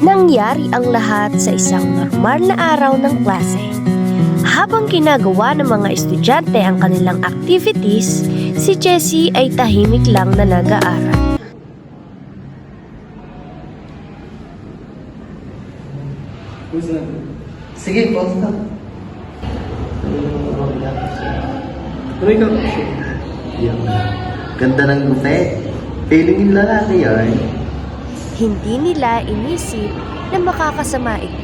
Nangyari ang lahat sa isang normal na araw ng klase. Habang ginagawa ng mga estudyante ang kanilang activities, si Jessie ay tahimik lang na nag-aaral. Sige, pause na. Tuloy ka. Ganda ng gupit. Feeling yung lalaki yan. Hindi nila inisip na makakasama ito.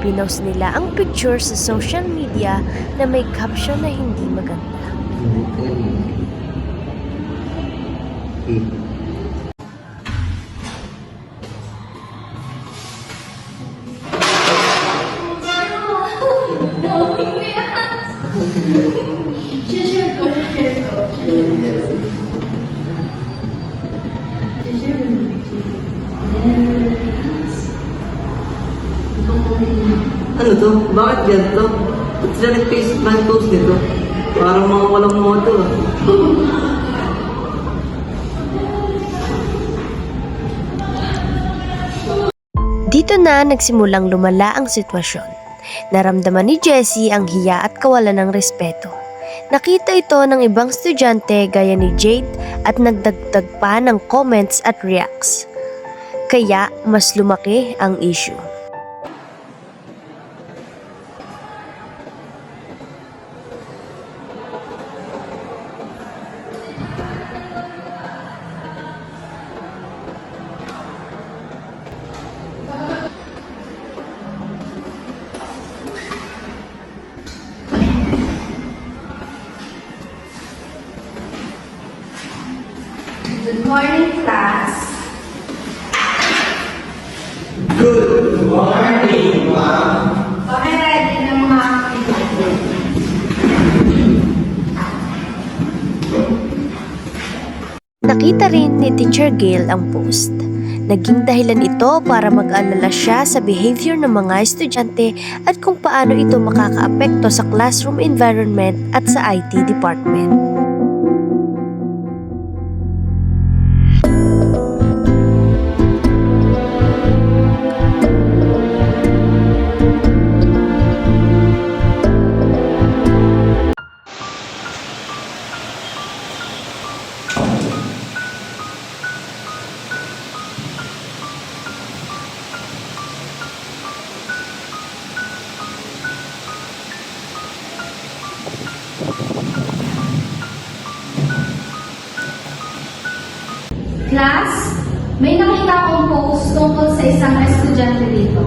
Pinost nila ang picture sa social media na may caption na hindi maganda. Ano to? Bakit ganito? Ba't sila nag-post nito? Parang mga walang moto ah. Dito na nagsimulang lumala ang sitwasyon. Naramdaman ni Jessie ang hiya at kawalan ng respeto. Nakita ito ng ibang estudyante gaya ni Jade at nagdagdag pa ng comments at reacts. Kaya mas lumaki ang issue. Good morning, class. Good morning, ma'am. Okay, ready na mga activity. Nakita rin ni Teacher Gail ang post. Naging dahilan ito para mag-alala siya sa behavior ng mga estudyante at kung paano ito makakaapekto sa classroom environment at sa IT department. Class, may nakita akong post tungkol sa isang estudyante dito.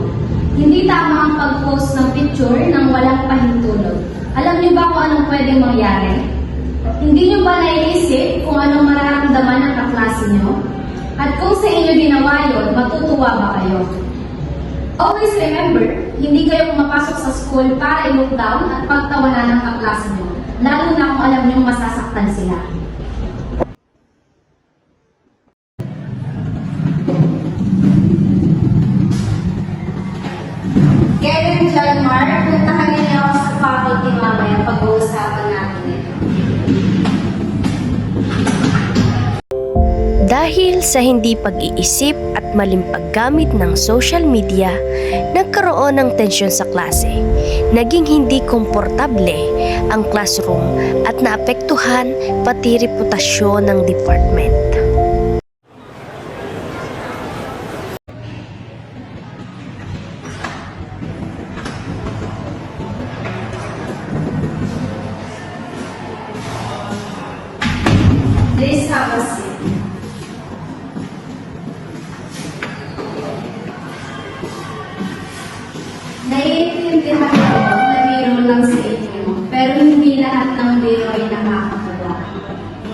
Hindi tama ang pag-post ng picture ng walang pahintulot. Alam niyo ba kung anong pwedeng mangyari? Hindi niyo ba naiisip kung anong mararamdaman ng kaklase niyo? At kung sa inyo ginawa yun, matutuwa ba kayo? Always remember, hindi kayo pumapasok sa school para i-look down at pagtawanan ng kaklase niyo, lalo na kung alam niyong masasaktan sila. Kevin John Mark, puntahan niyo ako sa faculty mamaya pag-uusapan natin ito. Dahil sa hindi pag-iisip at maling paggamit ng social media, nagkaroon ng tensyon sa klase. Naging hindi komportable ang classroom at naapektuhan pati reputasyon ng department. Please have a seat. Naiintindihan ko na biro lang sa inyo, pero hindi lahat ng biro ay nakakatawa.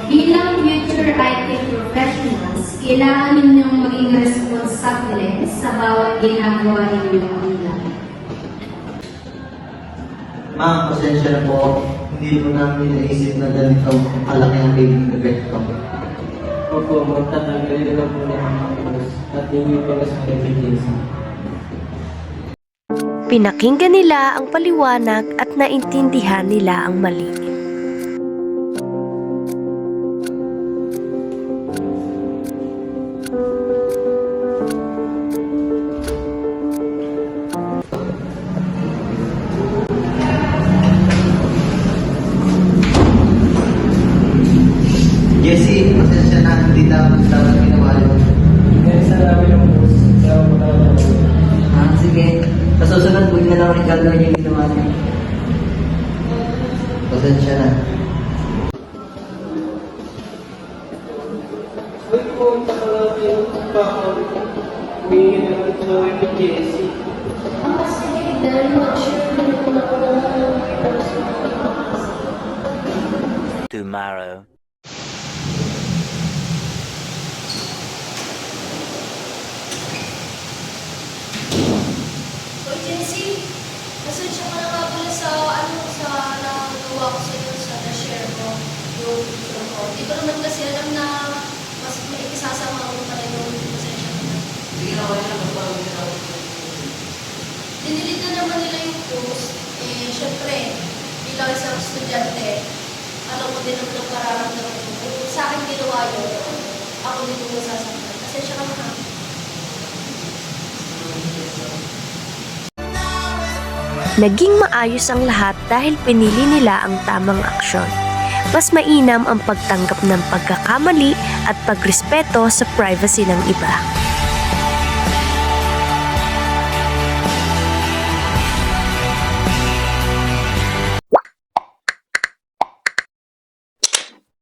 Bilang future IT professionals, kailangan ninyong maging responsable sa bawat ginagawa ninyo online. Ma'am, pasensya na po. Hindi po namin naisip na ganito kalaki ang baby effect ko. Opo, magtatanggalin na po ng mga post at hindi para sa evidence. Pinakinggan nila ang paliwanag at naintindihan nila ang mali. Jessie, pasensya na. Hindi dapat ginawa yun. Dahil sa namin ng post, kaya ako magtatanggalin. Sige. Sa susunod, huwag na lang ulit gagawin yung ginawa niya. Pasensya na. Uy, pumunta ka lang yung pakawin ko. Humingi na lang ito kay Jessie. Tomorrow. Hoy, Jessie, pasensya ka na nga pala sa nagawa ko sa'yo sa na-share mo yung picture ko. Di ko naman kasi alam na mas may isasama ko pala yung pasensya ko na. Sige na, okay na. Magpapagod na ako. Dinilit na naman nila yung post. Eh, syempre, bilang isang estudyante, alam ko din naman ang pararamdaman ko. Kung sa akin ginawa yun, ako din yung masasaktan. Pasensya ka na ha. Naging maayos ang lahat dahil pinili nila ang tamang aksyon. Mas mainam ang pagtanggap ng pagkakamali at pagrespeto sa privacy ng iba.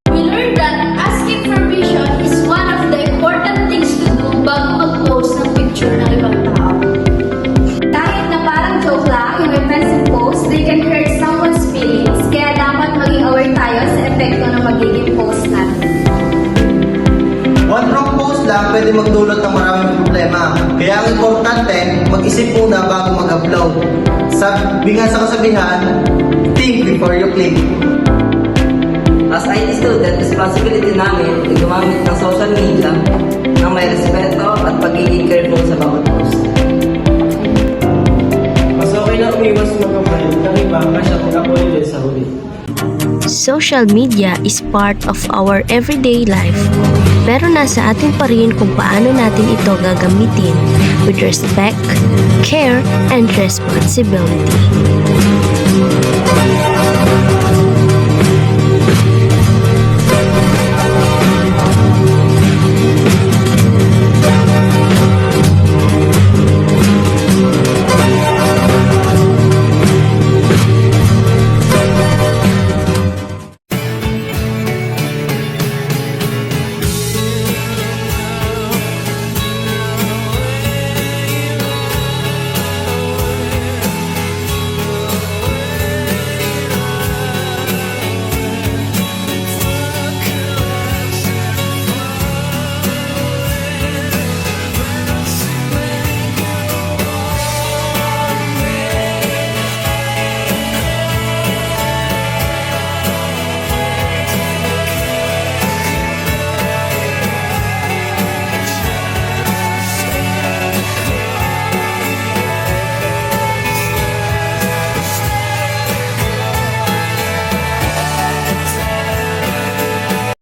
We learned that asking permission is one of the important things to do bago mag-post ng picture ng ibang tao. Kahit na parang joke lang yung offensive post, they can hurt someone's feelings. Kaya dapat maging aware tayo sa epekto ng magiging post natin. One wrong post lang pwede magdulot ng maraming problema. Kaya ang importante, mag-isip muna bago mag-upload. Sabi nga sa kasabihan, think before you click. As IT student, responsibility namin ay gumamit ng social media ng may respeto at pagiging careful sa bawat post. Mas okay na umiwas magkamay ng iba kasi kung ako ulit sa huli. Social media is part of our everyday life. Pero nasa atin pa rin kung paano natin ito gagamitin with respect, care, and responsibility.